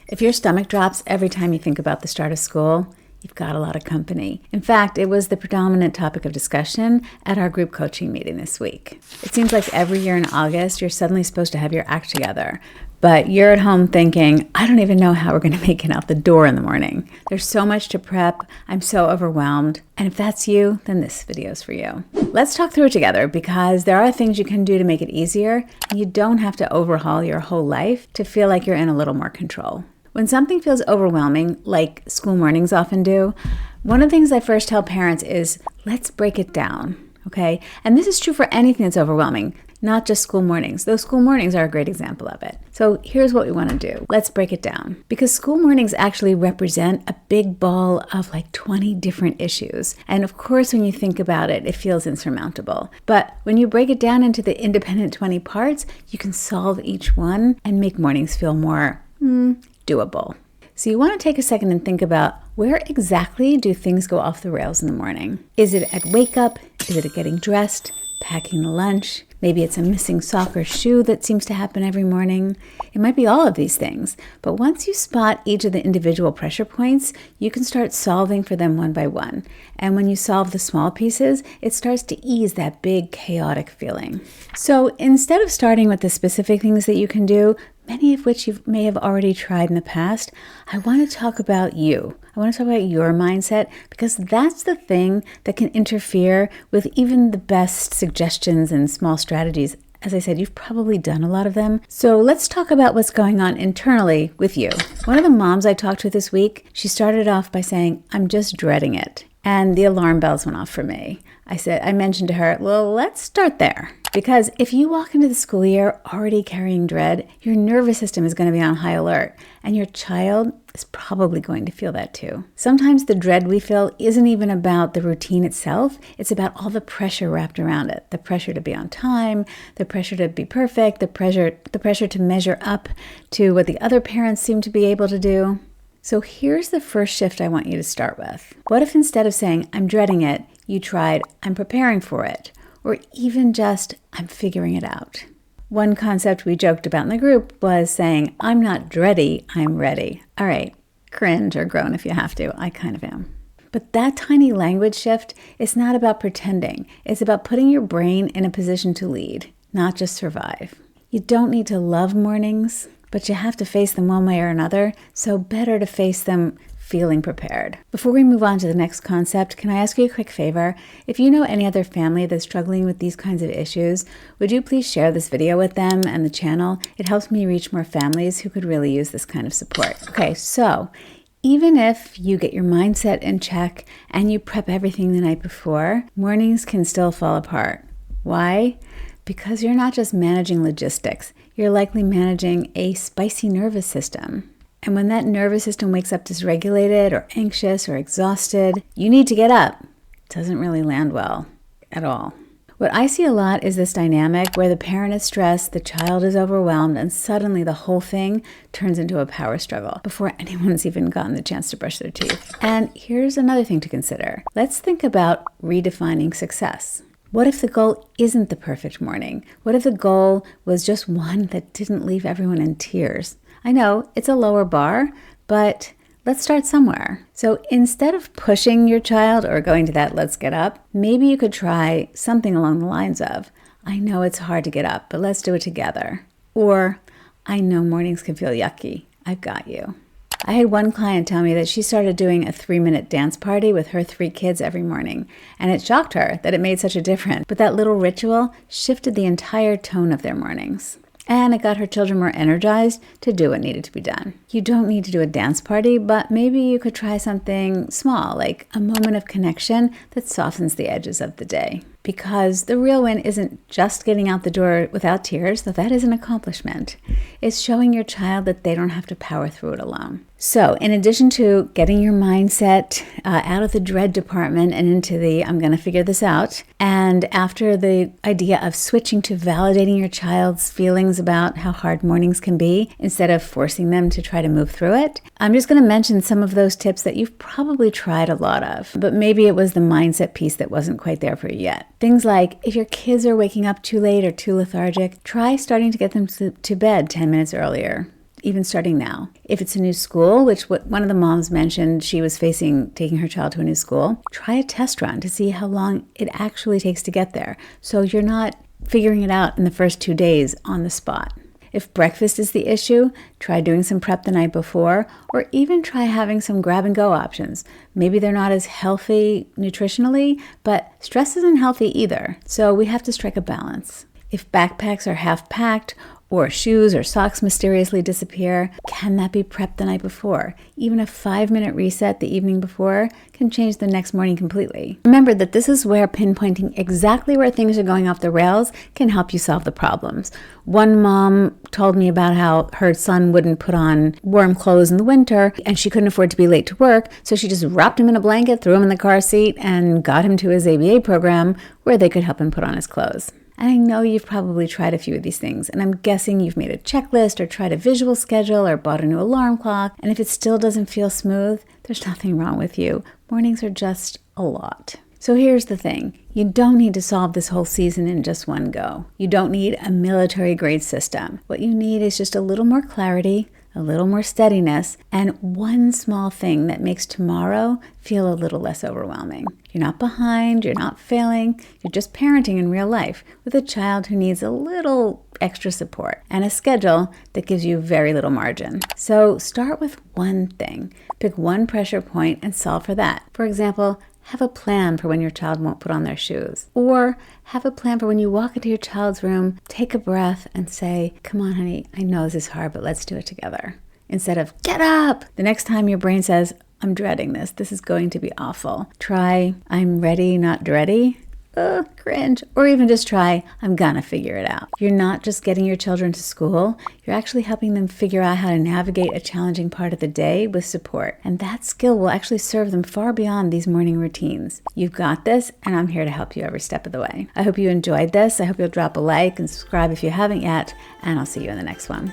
If your stomach drops every time you think about the start of school, you've got a lot of company. In fact, it was the predominant topic of discussion at our group coaching meeting this week. It seems like every year in August, you're suddenly supposed to have your act together. But you're at home thinking, I don't even know how we're going to make it out the door in the morning. There's so much to prep. I'm so overwhelmed. And if that's you, then this video is for you. Let's talk through it together because there are things you can do to make it easier. And you don't have to overhaul your whole life to feel like you're in a little more control. When something feels overwhelming, like school mornings often do, one of the things I first tell parents is, let's break it down, okay? And this is true for anything that's overwhelming, not just school mornings. Those school mornings are a great example of it. So here's what we want to do. Let's break it down. Because school mornings actually represent a big ball of like 20 different issues. And of course, when you think about it, it feels insurmountable. But when you break it down into the independent 20 parts, you can solve each one and make mornings feel more doable. So you want to take a second and think about where exactly do things go off the rails in the morning? Is it at wake up? Is it at getting dressed? Packing the lunch? Maybe it's a missing sock or shoe that seems to happen every morning. It might be all of these things. But once you spot each of the individual pressure points, you can start solving for them one by one. And when you solve the small pieces, it starts to ease that big chaotic feeling. So instead of starting with the specific things that you can do, many of which you may have already tried in the past, I want to talk about you. I want to talk about your mindset because that's the thing that can interfere with even the best suggestions and small strategies. As I said, you've probably done a lot of them. So let's talk about what's going on internally with you. One of the moms I talked to this week, she started off by saying, I'm just dreading it. And the alarm bells went off for me. I mentioned to her, well, let's start there. Because if you walk into the school year already carrying dread, your nervous system is going to be on high alert, and your child is probably going to feel that too. Sometimes the dread we feel isn't even about the routine itself, it's about all the pressure wrapped around it. The pressure to be on time, the pressure to be perfect, the pressure to measure up to what the other parents seem to be able to do. So here's the first shift I want you to start with. What if instead of saying, I'm dreading it, you tried, I'm preparing for it? Or even just, I'm figuring it out. One concept we joked about in the group was saying, I'm not dready, I'm ready. All right, cringe or groan if you have to. I kind of am. But that tiny language shift is not about pretending. It's about putting your brain in a position to lead, not just survive. You don't need to love mornings, but you have to face them one way or another, so better to face them feeling prepared. Before we move on to the next concept, can I ask you a quick favor? If you know any other family that's struggling with these kinds of issues, would you please share this video with them and the channel? It helps me reach more families who could really use this kind of support. Okay, so even if you get your mindset in check and you prep everything the night before, mornings can still fall apart. Why? Because you're not just managing logistics, you're likely managing a spicy nervous system. And when that nervous system wakes up dysregulated or anxious or exhausted, you need to get up. It doesn't really land well at all. What I see a lot is this dynamic where the parent is stressed, the child is overwhelmed, and suddenly the whole thing turns into a power struggle before anyone's even gotten the chance to brush their teeth. And here's another thing to consider. Let's think about redefining success. What if the goal isn't the perfect morning? What if the goal was just one that didn't leave everyone in tears? I know it's a lower bar, but let's start somewhere. So instead of pushing your child or going to that let's get up, maybe you could try something along the lines of, I know it's hard to get up, but let's do it together. Or, I know mornings can feel yucky. I've got you. I had one client tell me that she started doing a 3-minute dance party with her 3 kids every morning, and it shocked her that it made such a difference. But that little ritual shifted the entire tone of their mornings. And it got her children more energized to do what needed to be done. You don't need to do a dance party, but maybe you could try something small, like a moment of connection that softens the edges of the day. Because the real win isn't just getting out the door without tears, though that is an accomplishment. It's showing your child that they don't have to power through it alone. So in addition to getting your mindset out of the dread department and into the I'm going to figure this out, and after the idea of switching to validating your child's feelings about how hard mornings can be instead of forcing them to try to move through it, I'm just going to mention some of those tips that you've probably tried a lot of, but maybe it was the mindset piece that wasn't quite there for you yet. Things like if your kids are waking up too late or too lethargic, try starting to get them to bed 10 minutes earlier. even starting now. If it's a new school, which one of the moms mentioned she was facing taking her child to a new school, try a test run to see how long it actually takes to get there. So you're not figuring it out in the first 2 days on the spot. If breakfast is the issue, try doing some prep the night before, or even try having some grab-and-go options. Maybe they're not as healthy nutritionally, but stress isn't healthy either, so we have to strike a balance. If backpacks are half-packed, or shoes or socks mysteriously disappear, can that be prepped the night before? Even a 5-minute reset the evening before can change the next morning completely. Remember that this is where pinpointing exactly where things are going off the rails can help you solve the problems. One mom told me about how her son wouldn't put on warm clothes in the winter and she couldn't afford to be late to work, so she just wrapped him in a blanket, threw him in the car seat, and got him to his ABA program where they could help him put on his clothes. And I know you've probably tried a few of these things, and I'm guessing you've made a checklist or tried a visual schedule or bought a new alarm clock, and if it still doesn't feel smooth, there's nothing wrong with you. Mornings are just a lot. So here's the thing. You don't need to solve this whole season in just one go. You don't need a military-grade system. What you need is just a little more clarity, a little more steadiness, and one small thing that makes tomorrow feel a little less overwhelming. You're not behind, you're not failing, you're just parenting in real life with a child who needs a little extra support and a schedule that gives you very little margin. So start with one thing. Pick one pressure point and solve for that. For example, have a plan for when your child won't put on their shoes. Or have a plan for when you walk into your child's room, take a breath and say, come on, honey, I know this is hard, but let's do it together. Instead of, get up! The next time your brain says, I'm dreading this. This is going to be awful. Try, I'm ready, not dready. Cringe. Or even just try, I'm gonna figure it out. You're not just getting your children to school, you're actually helping them figure out how to navigate a challenging part of the day with support. And that skill will actually serve them far beyond these morning routines. You've got this, and I'm here to help you every step of the way. I hope you enjoyed this. I hope you'll drop a like and subscribe if you haven't yet, and I'll see you in the next one.